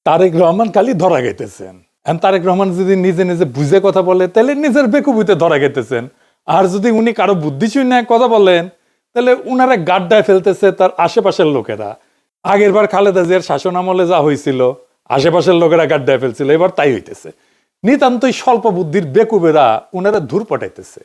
তারেক রহমান খালি ধরা গেতেছেন। তারেক রহমান যদি নিজে নিজে বুঝে কথা বলে তাহলে নিজের বেকুবিতে ধরা গেতেছেন, আর যদি উনি কারো বুদ্ধি শূন্য কথা বলেন তাহলে উনারা গাড্ডায় ফেলতেছে তার আশেপাশের লোকেরা। আগের বার খালেদা জিয়ার শাসন আমলে যা হয়েছিল, আশেপাশের লোকেরা গাড্ডায় ফেলছিল, এবার তাই হইতেছে। নিতান্তই স্বল্প বুদ্ধির বেকুবেরা উনারা ধূর পটাইতেছে।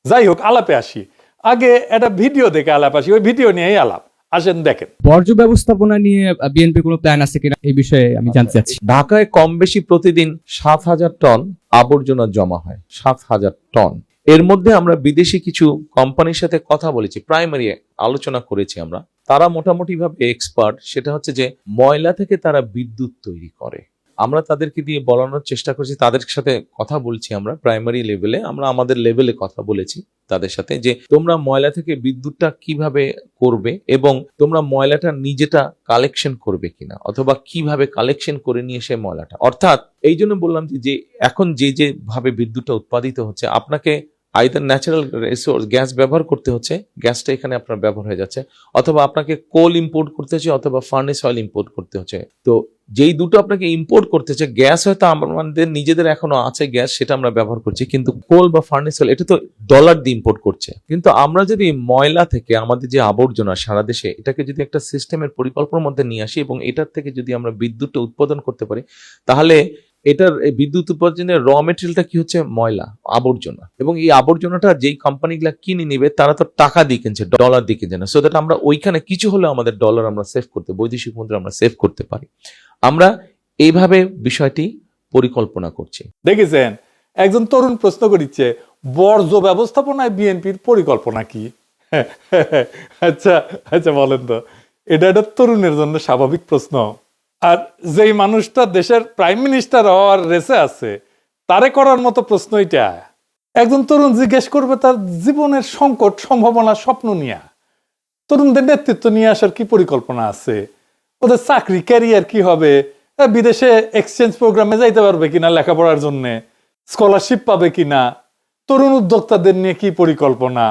যাই হোক, আলাপে আসি। আগে একটা ভিডিও দেখে আলাপ আসি, ওই ভিডিও নিয়েই আলাপ। আসেন দেখেন। বর্জ্য ব্যবস্থাপনা নিয়ে বিএনপির কোনো প্ল্যান আছে কিনা এই বিষয়ে আমি জানতে চাচ্ছি। ঢাকায় কম বেশি প্রতিদিন 7,000 টন আবর্জনা জমা হয়, 7,000 টন। এর মধ্যে আমরা বিদেশি কিছু কোম্পানির সাথে কথা বলেছি, প্রাইমারি আলোচনা করেছি আমরা। তারা মোটামুটি ভাবে এক্সপার্ট, সেটা হচ্ছে যে ময়লা থেকে তারা বিদ্যুৎ তৈরি করে। আমরা তাদেরকে দিয়ে বলানোর চেষ্টা করছি, তাদের সাথে কথা বলছি আমরা প্রাইমারি লেভেলে, আমরা আমাদের লেভেলে কথা বলেছি তাদের সাথে যে তোমরা ময়লা থেকে বিদ্যুৎটা কিভাবে করবে এবং তোমরা ময়লাটা নিজেটা কালেকশন করবে কিনা, অথবা কিভাবে কালেকশন করে নিয়ে এসে ময়লাটা, অর্থাৎ এই জন্য বললাম যে এখন যে ভাবে বিদ্যুৎটা উৎপাদিত হচ্ছে, আপনাকে আইদার ন্যাচারাল রিসোর্স গ্যাস ব্যবহার করতে হচ্ছে, গ্যাসটা এখানে আপনার ব্যবহার হয়ে যাচ্ছে, অথবা আপনাকে কোল ইম্পোর্ট করতে হচ্ছে, অথবা ফার্নেস অয়েল ইম্পোর্ট করতে হচ্ছে। তো যেই দুটো আপনাকে ইম্পোর্ট করতে হচ্ছে, গ্যাস হয়তো আমাদের নিজেদের এখনো আছে গ্যাস, সেটা আমরা ব্যবহার করছি, কিন্তু কোল বা ফার্নেস অয়েল এটা তো ডলার দিয়ে ইম্পোর্ট করছে। কিন্তু আমরা যদি ময়লা থেকে আমাদের যে আবর্জনা সারা দেশে, এটাকে যদি একটা সিস্টেমের পরিকল্পনার মধ্যে নিয়ে আসি এবং এটার থেকে যদি আমরা বিদ্যুৎটা উৎপাদন করতে পারি, তাহলে এটার বিদ্যুৎ উৎপাদনের র মেটেরিয়ালটা কি হচ্ছে? ময়লা, আবর্জনা। এবং এই আবর্জনাটা যেই কোম্পানিগুলা কিনে নিবে তারা তো টাকা দিয়ে কিনছে, ডলার দিয়ে কিনছে না। সো দ্যাট আমরা ওইখানে কিছু হলে আমাদের ডলার আমরা সেভ করতে, বৈদেশিক মুদ্রা আমরা সেভ করতে পারি। আমরা এইভাবে বিষয়টি পরিকল্পনা করছি। দেখেছেন, একজন তরুণ প্রশ্ন করিচ্ছে বর্জ্য ব্যবস্থাপনায় বিএনপির পরিকল্পনা কি? আচ্ছা আচ্ছা, বলেন তো, এটা একটা তরুণের জন্য স্বাভাবিক প্রশ্ন। আর যেই মানুষটা দেশের প্রাইম মিনিস্টার হওয়ার রেসে আছে, তারে করার মতো প্রশ্ন এটা। একজন তরুণ জিজ্ঞেস করবে তার জীবনের সংকট, সম্ভাবনা, স্বপ্ন নিয়ে। তরুণদের নেতৃত্ব নিয়ে আসার কি পরিকল্পনা আছে, ওদের চাকরি ক্যারিয়ার কি হবে, বিদেশে এক্সচেঞ্জ প্রোগ্রামে যাইতে পারবে কিনা লেখাপড়ার জন্য, স্কলারশিপ পাবে কিনা, তরুণ উদ্যোক্তাদের নিয়ে কি পরিকল্পনা,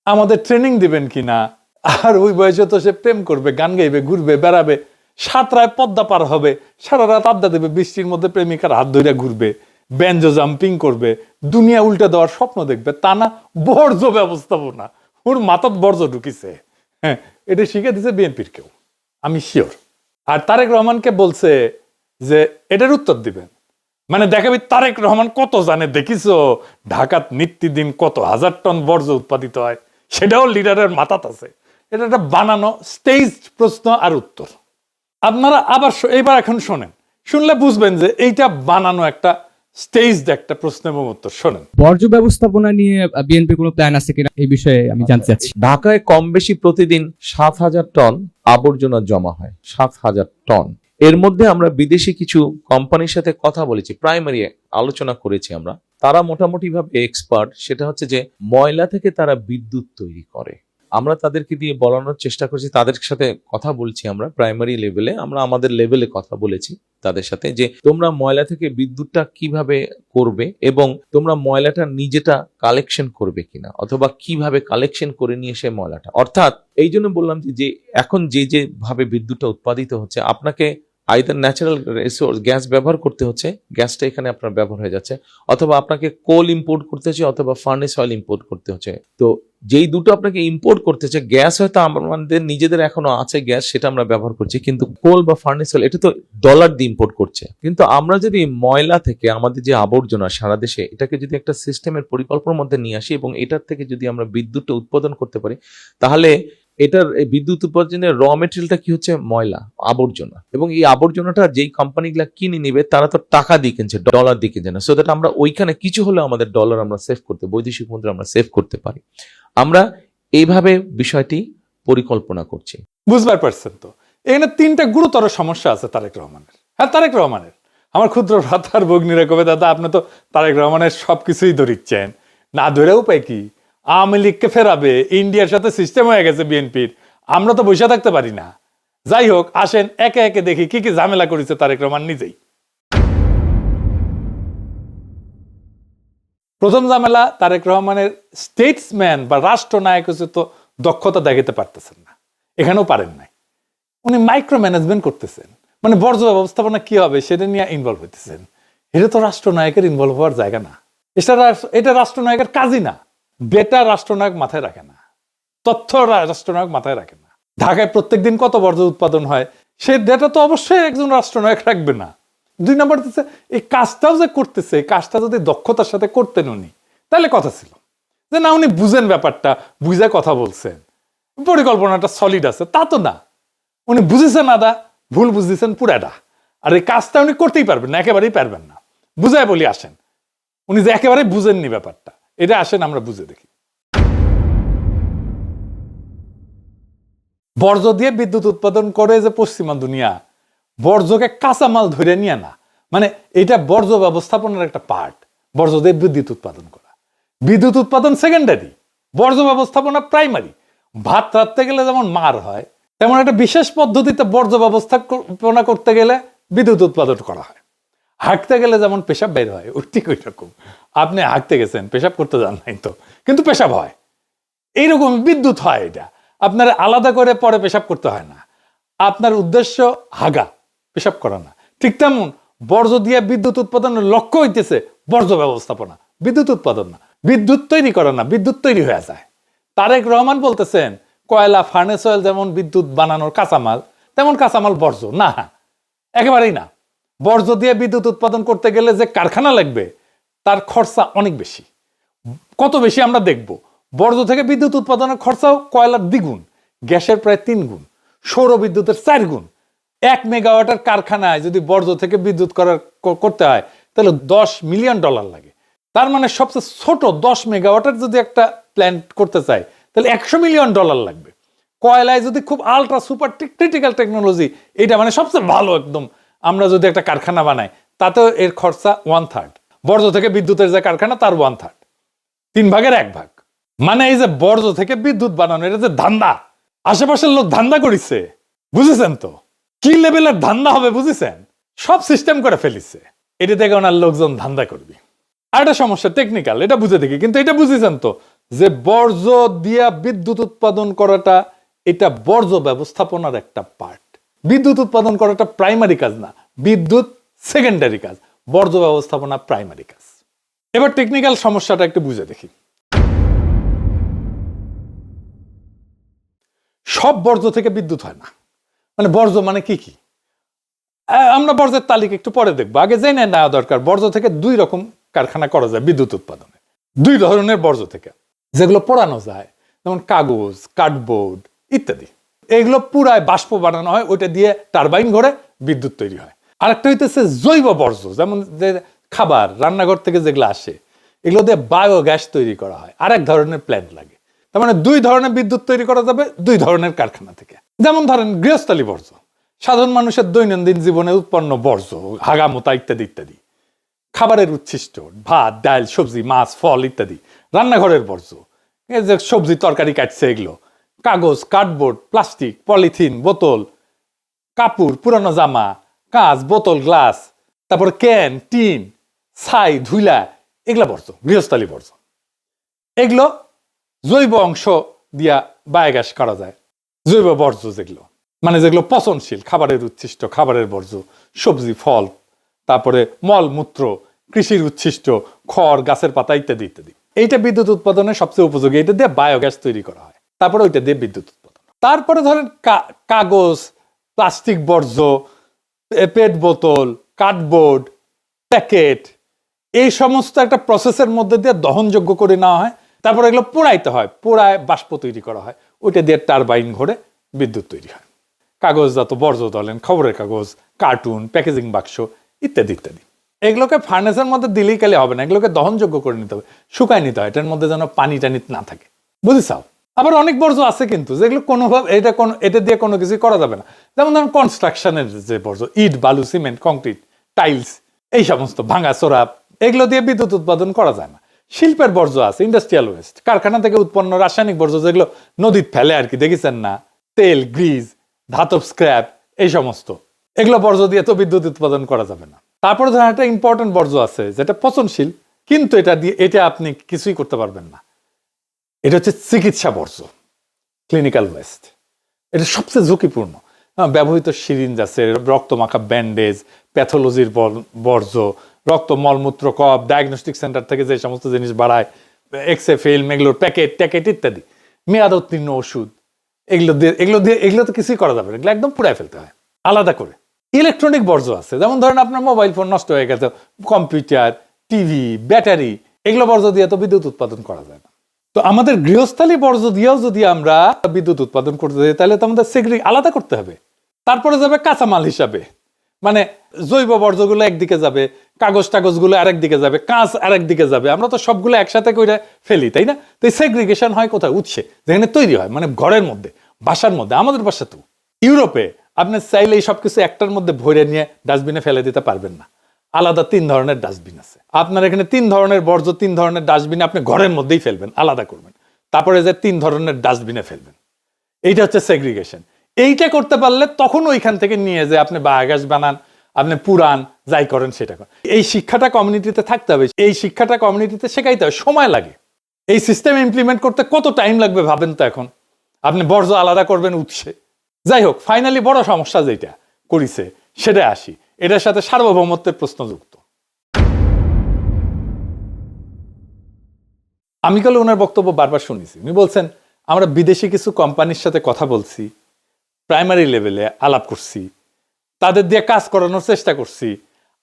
আমাদের ট্রেনিং দিবেন কিনা। আর ওই বয়সে তো সে প্রেম করবে, গান গাইবে, ঘুরবে, বেড়াবে, সাঁতরায় পদ্মা পার হবে, সারা রাত আড্ডা দেবে, বৃষ্টির মধ্যে প্রেমিকার হাত ধরে ঘুরবে, ব্যাঞ্জো জাম্পিং করবে, দুনিয়া উল্টে দেওয়ার স্বপ্ন দেখবে। তা না বর্জ্য ব্যবস্থাপনা, ওর মাথাত বর্জ্য ঢুকিছে। হ্যাঁ, এটা শিখে দিছে বিএনপির কেউ, আমি শিওর। আর তারেক রহমানকে বলছে যে এটার উত্তর দিবেন, মানে দেখাবি তারেক রহমান কত জানে। দেখিছো ঢাকাত নিত্যদিন কত হাজার টন বর্জ্য উৎপাদিত হয়, সেটাও লিডারের মাথাত আছে। এটা একটা বানানো স্টেজ প্রশ্ন আর উত্তর। আপনারা আবার এইবার এখন শোনেন, শুনলে বুঝবেন যে এইটা বানানো একটা স্টেজড একটা প্রশ্ন এবং উত্তর। শোনেন। বর্জ্য ব্যবস্থাপনা নিয়ে বিএনপির কোনো প্ল্যান আছে কিনা এই বিষয়ে আমি জানতে চাচ্ছি। ঢাকায় কম বেশি প্রতিদিন 7,000 টন আবর্জনা জমা হয়, 7,000 টন। এর মধ্যে আমরা বিদেশি কিছু কোম্পানির সাথে কথা বলেছি, প্রাইমারি আলোচনা করেছি আমরা। তারা মোটামুটি ভাবে এক্সপার্ট, সেটা হচ্ছে যে ময়লা থেকে তারা বিদ্যুৎ তৈরি করে। আমরা তাদেরকে দিয়ে বলানোর চেষ্টা করছি, তাদের সাথে কথা বলছি আমরা প্রাইমারি লেভেলে, আমরা আমাদের লেভেলে কথা বলেছি তাদের সাথে যে তোমরা ময়লা থেকে বিদ্যুৎটা কিভাবে করবে এবং তোমরা ময়লাটা নিজেটা কালেকশন করবে কিনা, অথবা কিভাবে কালেকশন করে নিয়ে এসে ময়লাটা, অর্থাৎ এই জন্য বললাম যে এখন যে ভাবে বিদ্যুৎটা উৎপাদিত হচ্ছে, আপনাকে আইদার ন্যাচারাল রিসোর্স গ্যাস ব্যবহার করতে হচ্ছে, গ্যাসটা এখানে আপনার ব্যবহার হয়ে যাচ্ছে, অথবা আপনাকে কোল ইম্পোর্ট করতে হচ্ছে, অথবা ফার্নেস অয়েল ইম্পোর্ট করতে হচ্ছে। তো যেই দুটো আপনাকে ইম্পোর্ট করতে হচ্ছে, গ্যাস হয়তো আমাদের নিজেদের এখনো আছে গ্যাস, সেটা আমরা ব্যবহার করছি, কিন্তু কোল বা ফার্নেস অয়েল এটা তো ডলার দিয়ে ইম্পোর্ট করছে। কিন্তু আমরা যদি ময়লা থেকে আমাদের যে আবর্জনা সারা দেশে, এটাকে যদি একটা সিস্টেমের পরিকল্পনার মধ্যে নিয়ে আসি এবং এটার থেকে যদি আমরা বিদ্যুৎটা উৎপাদন করতে পারি, তাহলে এটার বিদ্যুৎ উৎপাদনের র মেটেরিয়ালটা কি হচ্ছে? ময়লা, আবর্জনা। এবং এই আবর্জনাটা যেই কোম্পানিগুলা কিনে নিবে তারা তো টাকা দিয়ে কিনছে, ডলার দিয়ে কিনছে না। সো দ্যাট আমরা ওইখানে কিছু হলে আমাদের ডলার আমরা সেভ করতে, বৈদেশিক মুদ্রা আমরা সেভ করতে পারি। আমরা এইভাবে বিষয়টি পরিকল্পনা করছি। বুঝবার পারছেন তো, এখানে তিনটা গুরুতর সমস্যা আছে তারেক রহমানের। হ্যাঁ, তারেক রহমানের। আমার ক্ষুদ্র ভ্রাতার ভগ্নীরা কবে, দাদা আপনি তো তারেক রহমানের সবকিছুই ধরিচ্ছেন, না ধরে উপায় কি? আওয়ামী লীগকে ফেরাবে, ইন্ডিয়ার সাথে সিস্টেম হয়ে গেছে বিএনপির, আমরা তো বসে থাকতে পারি না। যাই হোক, আসেন একে একে দেখি কি কি ঝামেলা করেছে তারেক রহমান নিজেই। প্রথম ঝামেলা, তারেক রহমানের স্টেটসম্যান বা রাষ্ট্রনায়ক হচ্ছে তো দক্ষতা দেখাতে পারতেছেন না, এখানেও পারেন নাই। উনি মাইক্রো ম্যানেজমেন্ট করতেছেন, মানে বর্জ্য ব্যবস্থাপনা কি হবে সেটা নিয়ে ইনভলভ হইতেছেন। এটা তো রাষ্ট্রনায়কের ইনভলভ হওয়ার জায়গা না, এটা রাষ্ট্রনায়কের কাজই না। ডেটা রাষ্ট্রনায়ক মাথায় রাখে না, তথ্য রাষ্ট্রনায়ক মাথায় রাখে না। ঢাকায় প্রত্যেকদিন কত বর্জ্য উৎপাদন হয় সে ডেটা তো অবশ্যই একজন রাষ্ট্রনায়ক রাখবে না। 2 নম্বর হচ্ছে এই কাজটাও যে করতেছে, এই কাজটা যদি দক্ষতার সাথে করতেন উনি, তাহলে কথা ছিল যে না উনি বুঝেন ব্যাপারটা, বুঝে কথা বলছেন, পরিকল্পনাটা সলিড আছে। তা তো না, উনি বুঝেছেন আদা, ভুল বুঝতেছেন পুরাটা। আর এই কাজটা উনি করতেই পারবেন না, একেবারেই পারবেন না। বুঝায় বলি আসেন, উনি যে একেবারেই বুঝেননি ব্যাপারটা, এটা আসেন আমরা বুঝে দেখি। বর্জ্য দিয়ে বিদ্যুৎ উৎপাদন করে যে পশ্চিমা দুনিয়া, বর্জ্যকে কাঁচামাল ধরে নিয়ে না, মানে এটা বর্জ্য ব্যবস্থাপনার একটা পার্ট। বর্জ্য দিয়ে বিদ্যুৎ উৎপাদন করা, বিদ্যুৎ উৎপাদন সেকেন্ডারি, বর্জ্য ব্যবস্থাপনা প্রাইমারি। ভাত রাখতে গেলে যেমন মার হয়, তেমন একটা বিশেষ পদ্ধতিতে বর্জ্য ব্যবস্থাপনা করতে গেলে বিদ্যুৎ উৎপাদন করা হয়। হাঁটতে গেলে যেমন পেশাব বের হয়, ওই ঠিক ওই রকম। আপনি হাঁটতে গেছেন, পেশাব করতে যান নাই তো, কিন্তু পেশাব হয়। এইরকম বিদ্যুৎ হয়। এটা আপনার আলাদা করে পরে পেশাব করতে হয় না, আপনার উদ্দেশ্য হাগা, পেশাব করা না। ঠিক তেমন বর্জ্য দিয়ে বিদ্যুৎ উৎপাদনের লক্ষ্য হইতেছে বর্জ্য ব্যবস্থাপনা, বিদ্যুৎ উৎপাদন না। বিদ্যুৎ তৈরি করা না, বিদ্যুৎ তৈরি হয়ে যায়। তারেক রহমান বলতেছেন কয়লা, ফার্নেস অয়েল যেমন বিদ্যুৎ বানানোর কাঁচামাল, তেমন কাঁচামাল বর্জ্য না, একেবারেই না। বর্জ্য দিয়ে বিদ্যুৎ উৎপাদন করতে গেলে যে কারখানা লাগবে তার খরচা অনেক বেশি। কত বেশি আমরা দেখব। বর্জ্য থেকে বিদ্যুৎ উৎপাদনের খরচাও কয়লার 2 গুণ, গ্যাসের প্রায় 3 গুণ, সৌর বিদ্যুতের 4 গুণ। 1 মেগাওয়াটের কারখানায় যদি বর্জ্য থেকে বিদ্যুৎ করতে হয় তাহলে $10 মিলিয়ন লাগে। তার মানে সবচেয়ে ছোট 10 মেগাওয়াটের যদি একটা প্ল্যান্ট করতে চাই তাহলে $100 মিলিয়ন লাগবে। কয়লায় যদি খুব আলট্রা সুপার ক্রিটিক্যাল টেকনোলজি, এটা মানে সবচেয়ে ভালো একদম, আমরা যদি একটা কারখানা বানাই তাতেও এর খরচা 1/3। বর্জ্য থেকে বিদ্যুতের যে কারখানা তার 1/3, 3 ভাগের 1 ভাগ। মানে এই যে বর্জ্য থেকে বিদ্যুৎ বানানো, এটা যে ধান্দা, আশেপাশের লোক ধান্দা করিছে, বুঝেছেন তো কি লেভেলের ধান্দা হবে, বুঝেছেন? সব সিস্টেম করে ফেলিছে, এটা থেকে ওনার লোকজন ধান্দা করবি। আর একটা সমস্যা টেকনিক্যাল, এটা বুঝে দেখি, কিন্তু এটা বুঝেছেন তো যে বর্জ্য দিয়া বিদ্যুৎ উৎপাদন করাটা এটা বর্জ্য ব্যবস্থাপনার একটা পার্ট। বিদ্যুৎ উৎপাদন করাটা প্রাইমারি কাজ না, বিদ্যুৎ সেকেন্ডারি কাজ, বর্জ্য ব্যবস্থাপনা প্রাইমারি কাজ। এবার টেকনিক্যাল সমস্যাটা একটু বুঝে দেখি। সব বর্জ্য থেকে বিদ্যুৎ হয় না। মানে বর্জ্য মানে কি কি, আমরা বর্জ্যের তালিকা একটু পরে দেখবো, আগে জেনে নেওয়া দরকার। বর্জ্য থেকে 2 রকম কারখানা করা যায় বিদ্যুৎ উৎপাদনে। 2 ধরনের বর্জ্য থেকে, যেগুলো পোড়ানো যায়, যেমন কাগজ, কার্ডবোর্ড ইত্যাদি। এগুলো পুরায় বাষ্প বানানো হয়, ওইটা দিয়ে টারবাইন ঘোরে বিদ্যুৎ তৈরি হয়। আরেকটা হইতেছে জৈব বর্জ্য, যেমন যে খাবার রান্নাঘর থেকে যেগুলো আসে, এগুলো দিয়ে বায়োগ্যাস তৈরি করা হয়, আরেক ধরনের প্ল্যান্ট লাগে। তার মানে 2 ধরনের বিদ্যুৎ তৈরি করা যাবে 2 ধরনের কারখানা থেকে। যেমন ধরেন গৃহস্থালী বর্জ্য, সাধারণ মানুষের দৈনন্দিন জীবনে উৎপন্ন বর্জ্য, হাগামোতা ইত্যাদি ইত্যাদি। খাবারের উচ্ছিষ্ট, ভাত, ডাল, সবজি, মাছ, ফল ইত্যাদি। রান্নাঘরের বর্জ্য, এই যে সবজি তরকারি কাটছে এগুলো। কাগজ, কার্ডবোর্ড, প্লাস্টিক, পলিথিন, বোতল, কাপড়, পুরানো জামা, কাঁচ, বোতল, গ্লাস, তারপর ক্যান, টিন, ছাই, ধুলা, এগুলো বর্জ্য, গৃহস্থালী বর্জ্য। এগুলো জৈব অংশ দিয়া বায়োগ্যাস করা যায়। জৈব বর্জ্য যেগুলো, মানে যেগুলো পচনশীল, খাবারের উচ্ছিষ্ট, খাবারের বর্জ্য, সবজি, ফল, তারপরে মল মূত্র, কৃষির উচ্ছিষ্ট, খড়, গাছের পাতা ইত্যাদি ইত্যাদি। এইটা বিদ্যুৎ উৎপাদনের সবচেয়ে উপযোগী, এটা দিয়ে বায়োগ্যাস তৈরি করা হয়, তারপরে ওইটা দিয়ে বিদ্যুৎ উৎপাদন। তারপরে ধরেন কাগজ, প্লাস্টিক বর্জ্য, পেট বোতল, কার্ডবোর্ড, প্যাকেট, এই সমস্ত একটা প্রসেসের মধ্যে দিয়ে দহনযোগ্য করে নেওয়া হয়, তারপরে এগুলো পোড়াইতে হয়, পোড়ায় বাষ্প তৈরি করা হয়, ওইটা দিয়ে টারবাইন ঘোরে বিদ্যুৎ তৈরি হয়। কাগজজাত বর্জ্য ধরেন খবরের কাগজ, কার্টুন, প্যাকেজিং বাক্স ইত্যাদি ইত্যাদি। এগুলোকে ফার্নেসের মধ্যে দিলেই কালে হবে না, এগুলোকে দহনযোগ্য করে নিতে হবে, শুকায় নিতে হয়, এটার মধ্যে যেন পানি টানি না থাকে, বুঝেছাও? আবার অনেক বর্জ্য আছে কিন্তু যেগুলো কোনোভাবে এটা দিয়ে কোনো কিছু করা যাবে না। যেমন ধরুন কনস্ট্রাকশনের যে বর্জ্য, ইট, বালু, সিমেন্ট, কংক্রিট, টাইলস, এই সমস্ত ভাঙা চোরা, এগুলো দিয়ে বিদ্যুৎ উৎপাদন করা যায় না। শিল্পের বর্জ্য আছে, ইন্ডাস্ট্রিয়াল ওয়েস্ট, কারখানা থেকে উৎপন্ন রাসায়নিক বর্জ্য, যেগুলো নদীর ফেলে আর কি, দেখেছেন না, তেল, গ্রিজ, ধাতব স্ক্র্যাপ, এই সমস্ত, এগুলো বর্জ্য দিয়ে তো বিদ্যুৎ উৎপাদন করা যাবে না। তারপরে ধরেন একটা ইম্পর্টেন্ট বর্জ্য আছে যেটা পচনশীল, কিন্তু এটা আপনি কিছুই করতে পারবেন না, এটা হচ্ছে চিকিৎসা বর্জ্য, ক্লিনিক্যাল ওয়েস্ট। এটা সবচেয়ে ঝুঁকিপূর্ণ। ব্যবহৃত সিরিঞ্জ আছে, রক্তমাখা ব্যান্ডেজ, প্যাথোলজির বর্জ্য, রক্ত মলমূত্র কপ, ডায়াগনস্টিক সেন্টার থেকে যে সমস্ত জিনিস বাড়ায়, এক্সে ফিল্ম, এগুলোর প্যাকেট ইত্যাদি, মেয়াদ উত্তীর্ণ ওষুধ, এগুলো তো কিছুই করা যাবে না, এগুলো একদম পুড়ায় ফেলতে হয় আলাদা করে। ইলেকট্রনিক বর্জ্য আছে, যেমন ধরেন আপনার মোবাইল ফোন নষ্ট হয়ে গেছে, কম্পিউটার, টিভি, ব্যাটারি, এগুলো বর্জ্য দিয়ে তো বিদ্যুৎ উৎপাদন করা যায় না। তো আমাদের গৃহস্থালী বর্জ্য দিয়েও যদি আমরা বিদ্যুৎ উৎপাদন করতে যাই, তাহলে তো আমাদের আলাদা করতে হবে। তারপরে যাবে কাঁচামাল হিসাবে, মানে জৈব বর্জ্যগুলো একদিকে যাবে, কাগজগুলো আরেক দিকে যাবে, কাঁচ আরেক দিকে যাবে, আমরা তো সবগুলো একসাথে করে ফেলি, তাই না? তো সেগ্রিগেশন হয় কোথায়? উৎসে, যেখানে তৈরি হয়, মানে ঘরের মধ্যে, বাসার মধ্যে। আমাদের বাসা তো ইউরোপে আপনি চাইলে এই সবকিছু একটার মধ্যে ভরে নিয়ে ডাস্টবিনে ফেলে দিতে পারবেন না, আলাদা 3 ধরনের ডাস্টবিন আছে। আপনার এখানে 3 ধরনের বর্জ্য 3 ধরনের ডাস্টবিনে আপনি ঘরের মধ্যেই ফেলবেন, আলাদা করবেন, তারপরে যে 3 ধরনের ডাস্টবিনে ফেলবেন। এইটা হচ্ছে সেগ্রিগেশন। এইটা করতে পারলে তখন ওইখান থেকে নিয়ে যে আপনি বায়োগ্যাস বানান, আপনি পুরান, যাই করেন সেটা করেন। এই শিক্ষাটা কমিউনিটিতে থাকতে হবে, এই শিক্ষাটা কমিউনিটিতে শেখাইতে হবে, সময় লাগে। এই সিস্টেম ইমপ্লিমেন্ট করতে কত টাইম লাগবে ভাবেন তো। এখন আপনি বর্জ্য আলাদা করবেন উৎসে। যাই হোক, ফাইনালি বড় সমস্যা যেটা করিছে সেটা আসি, এটার সাথে সার্বভৌমত্বের প্রশ্ন যুক্ত। আমি কালে ওনার বক্তব্য বারবার শুনেছি, উনি বলছেন আমরা বিদেশি কিছু কোম্পানির সাথে কথা বলছি, প্রাইমারি লেভেলে আলাপ করছি, তাদের দিয়ে কাজ করানোর চেষ্টা করছি,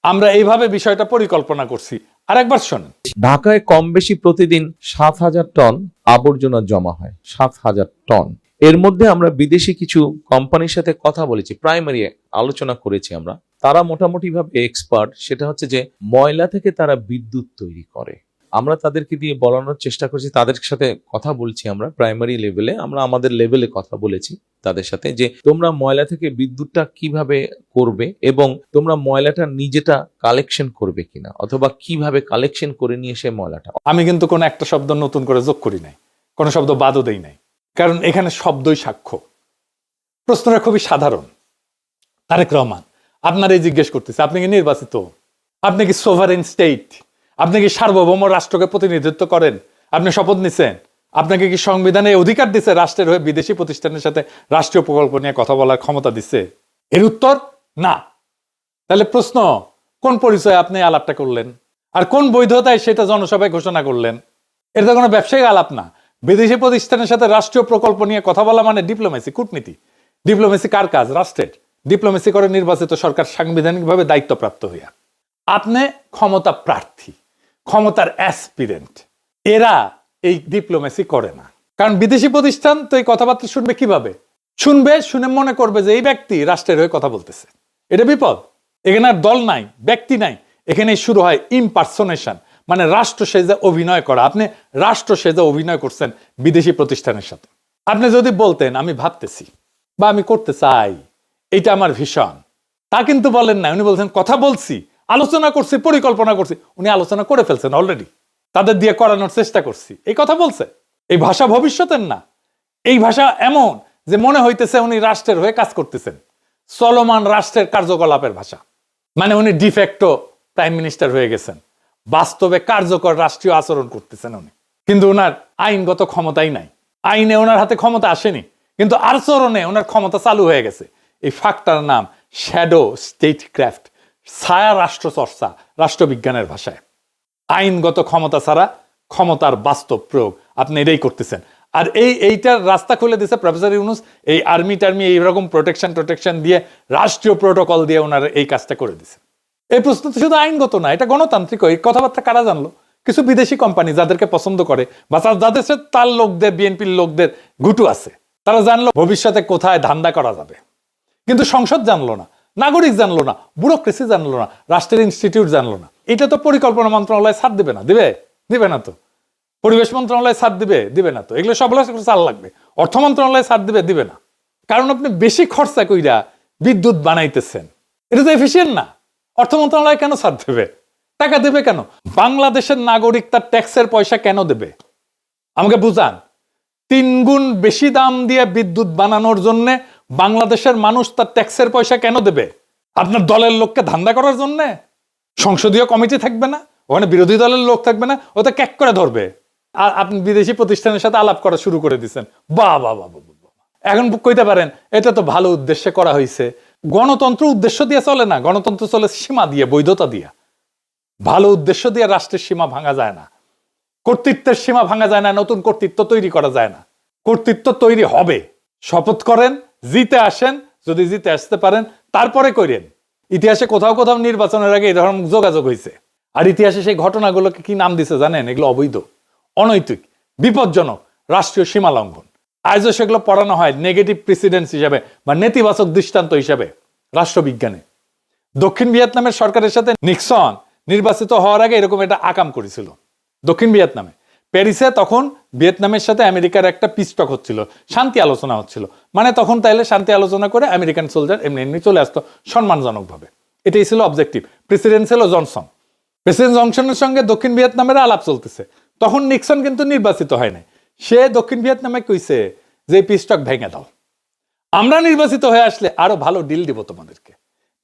আমরা এইভাবে বিষয়টা পরিকল্পনা করছি। আর একবার শোনেন, ঢাকায় কম বেশি প্রতিদিন 7,000 টন আবর্জনা জমা হয়, 7,000 টন। এর মধ্যে আমরা বিদেশি কিছু কোম্পানির সাথে কথা বলেছি, প্রাইমারি আলোচনা করেছি আমরা। তারা মোটামুটি ভাবে এক্সপার্ট, সেটা হচ্ছে যে ময়লা থেকে তারা বিদ্যুৎ তৈরি করে। আমরা তাদেরকে দিয়ে বলানোর চেষ্টা করছি, তাদের সাথে কথা বলছি আমরা প্রাইমারি লেভেলে, আমরা আমাদের লেভেলে কথা বলেছি তাদের সাথে, যে তোমরা ময়লা থেকে বিদ্যুৎটা কিভাবে করবে এবং তোমরা ময়লাটা নিজেটা কালেকশন করবে কিনা, অথবা কিভাবে কালেকশন করে নিয়ে সে ময়লাটা। আমি কিন্তু কোনো একটা শব্দ নতুন করে যোগ করি নাই, কোনো শব্দ বাদও দেই নাই, কারণ এখানে শব্দই সাক্ষ্য। প্রশ্নটা খুবই সাধারণ। তারেক রহমান আপনারাই জিজ্ঞেস করতেছে, আপনি কি নির্বাচিত? আপনি কি সোভারেন স্টেট? আপনি কি সার্বভৌম রাষ্ট্রকে প্রতিনিধিত্ব করেন? আপনি শপথ নিছেন? আপনাকে কি সংবিধানে অধিকার দিছে রাষ্ট্রের হয়ে বিদেশি প্রতিষ্ঠানের সাথে রাষ্ট্রীয় প্রকল্প নিয়ে কথা বলার ক্ষমতা দিছে? এর উত্তর না। তাহলে প্রশ্ন, কোন পরিচয়ে আপনি আলাপটা করলেন, আর কোন বৈধতায় সেটা জনসভায় ঘোষণা করলেন? এটা তো কোনো ব্যবসায়িক আলাপ না। বিদেশি প্রতিষ্ঠানের সাথে রাষ্ট্রীয় প্রকল্প নিয়ে কথা বলা মানে ডিপ্লোমেসি, কূটনীতি। ডিপ্লোমেসি কার কাজ? রাষ্ট্রের। ডিপ্লোমেসি করে নির্বাচিত সরকার সাংবিধানিকভাবে দায়িত্বপ্রাপ্ত হইয়া। আপনি ক্ষমতা প্রার্থী, ক্ষমতার অ্যাসপিরেন্ট, এরা এই ডিপ্লোমেসি করে না। কারণ বিদেশি প্রতিষ্ঠান তো এই কথাবার্তা শুনবে কিভাবে? শুনে মনে করবে যে এই ব্যক্তি রাষ্ট্রের হয়ে কথা বলতেছে। এটা বিপদ। এখানে আর দল নাই, ব্যক্তি নাই, এখানে শুরু হয় ইমপারসোনেশন, মানে রাষ্ট্র সেজে অভিনয় করা। আপনি রাষ্ট্র সেজে অভিনয় করছেন বিদেশি প্রতিষ্ঠানের সাথে। আপনি যদি বলতেন আমি ভাবতেছি বা আমি করতে চাই, এটা আমার ভীষণ, তা কিন্তু বলেন না। উনি বলছেন কথা বলছি, আলোচনা করছি, পরিকল্পনা করছি। উনি আলোচনা করে ফেলছেন অলরেডি, তাদের দিয়ে করানোর চেষ্টা করছি, এই কথা বলছে। এই ভাষা ভবিষ্যতের না, এই ভাষা এমন যে মনে হইতেছে উনি রাষ্ট্রের হয়ে কাজ করতেছেন, চলমান রাষ্ট্রের কার্যকলাপের ভাষা। মানে উনি ডিফ্যাক্টো প্রাইম মিনিস্টার হয়ে গেছেন, বাস্তবে কার্যকর রাষ্ট্রীয় আচরণ করতেছেন উনি। কিন্তু ওনার আইনগত ক্ষমতাই নাই, আইনে ওনার হাতে ক্ষমতা আসেনি, কিন্তু আচরণে ওনার ক্ষমতা চালু হয়ে গেছে। এই ফাঁকটার নাম শ্যাডো স্টেট ক্রাফট, ছায়া রাষ্ট্র চর্চা, রাষ্ট্রবিজ্ঞানের ভাষায়। আইনগত ক্ষমতা ছাড়া ক্ষমতার বাস্তব প্রয়োগ, আপনি এটাই করতেছেন। আর এইটার রাস্তা খুলে দিয়েছে প্রফেসর ইউনূস। এই আর্মি টার্মি এইরকম প্রোটেকশন দিয়ে, রাষ্ট্রীয় প্রোটোকল দিয়ে ওনারা এই কাজটা করে দিছে। এই প্রশ্ন তো শুধু আইনগত না, এটা গণতান্ত্রিক। এই কথাবার্তা কারা জানলো? কিছু বিদেশি কোম্পানি যাদেরকে পছন্দ করে বা যাদের সাথে তার লোকদের, বিএনপির লোকদের গুটু আছে, তারা জানলো ভবিষ্যতে কোথায় ধান্দা করা যাবে। কিন্তু সংসদ জানলো না, নাগরিক জানলো না, ব্যুরোক্রেসি জানলো না, রাষ্ট্রের ইনস্টিটিউট জানলো না। এটা তো পরিকল্পনা মন্ত্রণালয় ছাড় দিবে না, দিবে না তো। পরিবেশ মন্ত্রণালয় ছাড় দিবে না তো। এগুলো সবগুলো চাল লাগবে। অর্থ মন্ত্রণালয় ছাড় দিবে না। কারণ আপনি বেশি খরচা কইরা বিদ্যুৎ বানাইতেছেন, এটা তো এফিসিয়েন্ট না। অর্থ মন্ত্রণালয় কেন ছাড় দেবে? টাকা দেবে কেন? বাংলাদেশের নাগরিক তার ট্যাক্সের পয়সা কেন দেবে? আমাকে বুঝান। 3 গুণ বেশি দাম দিয়ে বিদ্যুৎ বানানোর জন্য বাংলাদেশের মানুষ তার ট্যাক্সের পয়সা কেন দেবে? আপনার দলের লোককে ধান্দা করার জন্য? সংসদীয় কমিটি থাকবে না, ওখানে বিরোধী দলের লোক থাকবে না, ওটা ক্যাক করে ধরবে। আর আপনি বিদেশি প্রতিষ্ঠানের সাথে আলাপ করা শুরু করে দিচ্ছেন। বাহ, এখন কইতে পারেন এটা তো ভালো উদ্দেশ্যে করা হয়েছে। গণতন্ত্র উদ্দেশ্য দিয়ে চলে না, গণতন্ত্র চলে সীমা দিয়ে, বৈধতা দিয়ে। ভালো উদ্দেশ্য দিয়ে রাষ্ট্রের সীমা ভাঙা যায় না, কর্তৃত্বের সীমা ভাঙা যায় না, নতুন কর্তৃত্ব তৈরি করা যায় না। কর্তৃত্ব তৈরি হবে, শপথ করেন, জিতে আসেন, যদি জিতে আসতে পারেন তারপরে করেন। ইতিহাসে কোথাও কোথাও নির্বাচনের আগে এই ধরনের যোগাযোগ হয়েছে, আর ইতিহাসে সেই ঘটনাগুলোকে কি নাম দিছে জানেন? এগুলো অবৈধ, অনৈতিক, বিপজ্জনক, রাষ্ট্রীয় সীমা লঙ্ঘন। আজও সেগুলো পড়ানো হয় নেগেটিভ প্রেসিডেন্স হিসাবে বা নেতিবাচক দৃষ্টান্ত হিসাবে রাষ্ট্রবিজ্ঞানে। দক্ষিণ ভিয়েতনামের সরকারের সাথে নিক্সন নির্বাচিত হওয়ার আগে এরকম একটা আকাম করেছিল দক্ষিণ ভিয়েতনামে, প্যারিসে। তখন ভিয়েতনামের সাথে আমেরিকার একটা পিস টক হচ্ছিল, শান্তি আলোচনা হচ্ছিল। মানে তখন তাইলে শান্তি আলোচনা করে আমেরিকান সোলজার এমনি এমনি চলে আসতো সম্মানজনকভাবে। এটাই ছিল অবজেক্টিভ। প্রেসিডেন্ট ছিল জনসন। প্রেসিডেন্ট জনসনের সঙ্গে দক্ষিণ ভিয়েতনামের আলাপ চলতেছে। তখন নিক্সন কিন্তু নির্বাচিত হয় নাই। সে দক্ষিণ ভিয়েতনামে কইছে যে পিস টক ভেঙে দাও, আমরা নির্বাচিত হয়ে আসলে আরো ভালো ডিল দিব তোমাদেরকে।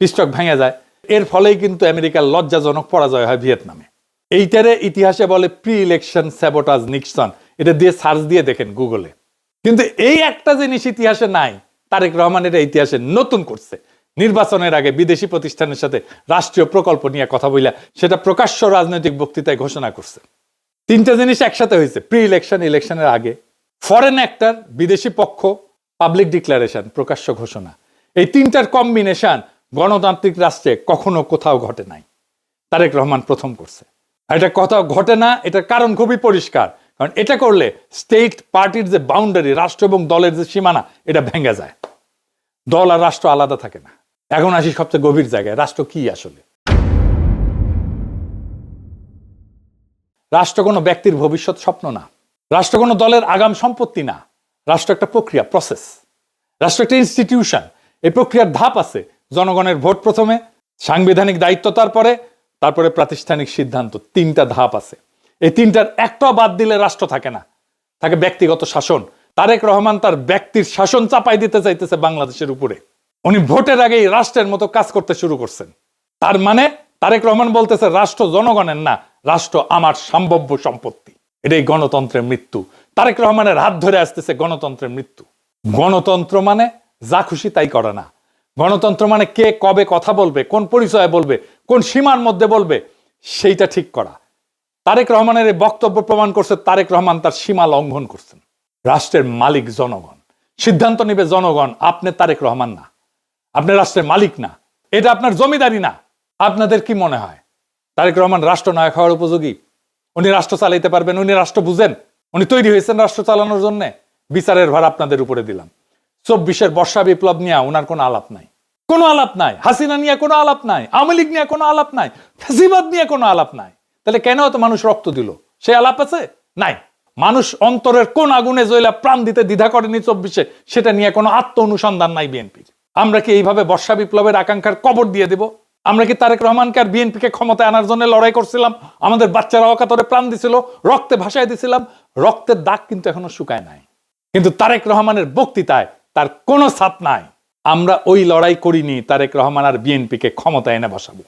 পিস টক ভেঙে যায়। এর ফলেই কিন্তু আমেরিকার লজ্জাজনক পরাজয় হয় ভিয়েতনামে। এইটারে ইতিহাসে বলে প্রি ইলেকশন স্যাবোটাজ নিক্সন। এটা দিয়ে সার্চ দিয়ে দেখেন গুগলে। কিন্তু এই একটা জিনিস ইতিহাসে নাই, তারেক রহমান এটা ইতিহাসে নতুন করছে। নির্বাচনের আগে বিদেশি প্রতিষ্ঠানের সাথে রাষ্ট্রীয় প্রকল্প নিয়ে কথা বইলা সেটা প্রকাশ্য রাজনৈতিক বক্তৃতায় ঘোষণা করছে। তিনটা জিনিস একসাথে হয়েছে, প্রি ইলেকশন, ইলেকশনের আগে, ফরেন অ্যাক্টর, বিদেশি পক্ষ, পাবলিক ডিক্লারেশন, প্রকাশ্য ঘোষণা। এই তিনটার কম্বিনেশন গণতান্ত্রিক রাষ্ট্রে কখনো কোথাও ঘটে নাই, তারেক রহমান প্রথম করছে। এটা কোথাও ঘটে না, এটার কারণ খুবই পরিষ্কার। কারণ এটা করলে স্টেট পার্টির যে বাউন্ডারি, রাষ্ট্র এবং দলের যে সীমানা, এটা ভেঙে যায়। দল আর রাষ্ট্র আলাদা থাকে না। এখন আসি সবচেয়ে গভীর জায়গায়, রাষ্ট্র কি আসলে? রাষ্ট্র কোনো ব্যক্তির ভবিষ্যৎ স্বপ্ন না, রাষ্ট্র কোনো দলের আগাম সম্পত্তি না। রাষ্ট্র একটা প্রক্রিয়া, প্রসেস। রাষ্ট্র একটা ইনস্টিটিউশন। এই প্রক্রিয়ার ধাপ আছে। জনগণের ভোট প্রথমে, সাংবিধানিক দায়িত্ব তারপরে প্রাতিষ্ঠানিক সিদ্ধান্ত। তিনটা ধাপ আছে। এই তিনটার একটা বাদ দিলে রাষ্ট্র থাকে না, থাকে ব্যক্তিগত শাসন। তারেক রহমান তার ব্যক্তির শাসন চাপাই দিতে চাইতেছে বাংলাদেশের উপরে। উনি ভোটের আগেই রাষ্ট্রের মতো কাজ করতে শুরু করছেন। তার মানে তারেক রহমান বলতেছে রাষ্ট্র জনগণের না, রাষ্ট্র আমার সম্ভাব্য সম্পত্তি। এটাই গণতন্ত্রের মৃত্যু। তারেক রহমানের হাত ধরে আসতেছে গণতন্ত্রের মৃত্যু। গণতন্ত্র মানে যা খুশি তাই করা না। গণতন্ত্র মানে কে কবে কথা বলবে, কোন পরিচয়ে বলবে, কোন সীমার মধ্যে বলবে, সেইটা ঠিক করা। তারেক রহমানের এই বক্তব্য প্রমাণ করছে তারেক রহমান তার সীমা লঙ্ঘন করছেন। রাষ্ট্রের মালিক জনগণ, সিদ্ধান্ত নেবে জনগণ। আপনি তারেক রহমান না, আপনি রাষ্ট্রের মালিক না, এটা আপনার জমিদারি না। আপনাদের কি মনে হয় তারেক রহমান রাষ্ট্রনায়ক হওয়ার উপযোগী? উনি রাষ্ট্র চালাইতে পারবেন? উনি রাষ্ট্র বুঝেন? উনি তৈরি হয়েছেন রাষ্ট্র চালানোর জন্য? বিচারের ভার আপনাদের উপরে দিলাম। 24-এর বর্ষা বিপ্লব নিয়ে ওনার কোনো আলাপ নাই, কোনো আলাপ নাই। হাসিনা নিয়ে কোনো আলাপ নাই, আওয়ামী লীগ নিয়ে কোনো আলাপ নাই, ফ্যাসিবাদ নিয়ে কোনো আলাপ নাই। তাহলে কেন এত মানুষ রক্ত দিল? সে আলাপ আছে? নাই। মানুষ অন্তরের কোন আগুনে জ্বলা প্রাণ দিতে দ্বিধা করেনি 24-এ, সেটা নিয়ে কোনো আত্ম অনুসন্ধান নাই বিএনপির। আমরা কি এইভাবে বর্ষা বিপ্লবের আকাঙ্ক্ষার কবর দিয়ে দেব? আমরা কি তারেক রহমানকে আর বিএনপিকে ক্ষমতায় আনার জন্য লড়াই করছিলাম? আমাদের বাচ্চারা অকাতরে প্রাণ দিছিল, রক্তে ভাসায় দিছিলাম। রক্তের দাগ কিন্তু এখনো শুকায় নাই। কিন্তু তারেক রহমানের বক্তৃতায় তার কোনো ছাপ নাই। আমরা ওই লড়াই করিনি তারেক রহমান আর বিএনপিকে ক্ষমতায় এনে বসাবো।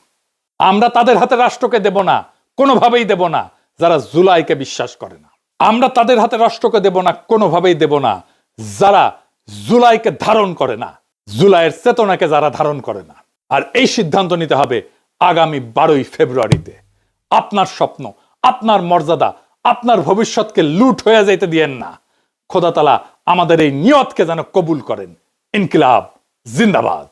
আমরা তাদের হাতে রাষ্ট্রকে দেব না, কোনোভাবেই দেব না যারা জুলাইকে বিশ্বাস করে না। আমরা তাদের হাতে রাষ্ট্রকে দেব না, কোনোভাবেই দেব না যারা জুলাইকে ধারণ করে না, জুলাইয়ের চেতনাকে যারা ধারণ করে না। আর এই সিদ্ধান্ত নিতে হবে আগামী 12ই ফেব্রুয়ারিতে। আপনার স্বপ্ন, আপনার মর্যাদা, আপনার ভবিষ্যৎকে লুট হয়ে যাইতে দিয়েন না। খোদা তাআলা আমাদের এই নিয়তকে যেন কবুল করেন। ইনকিলাব জিন্দাবাদ।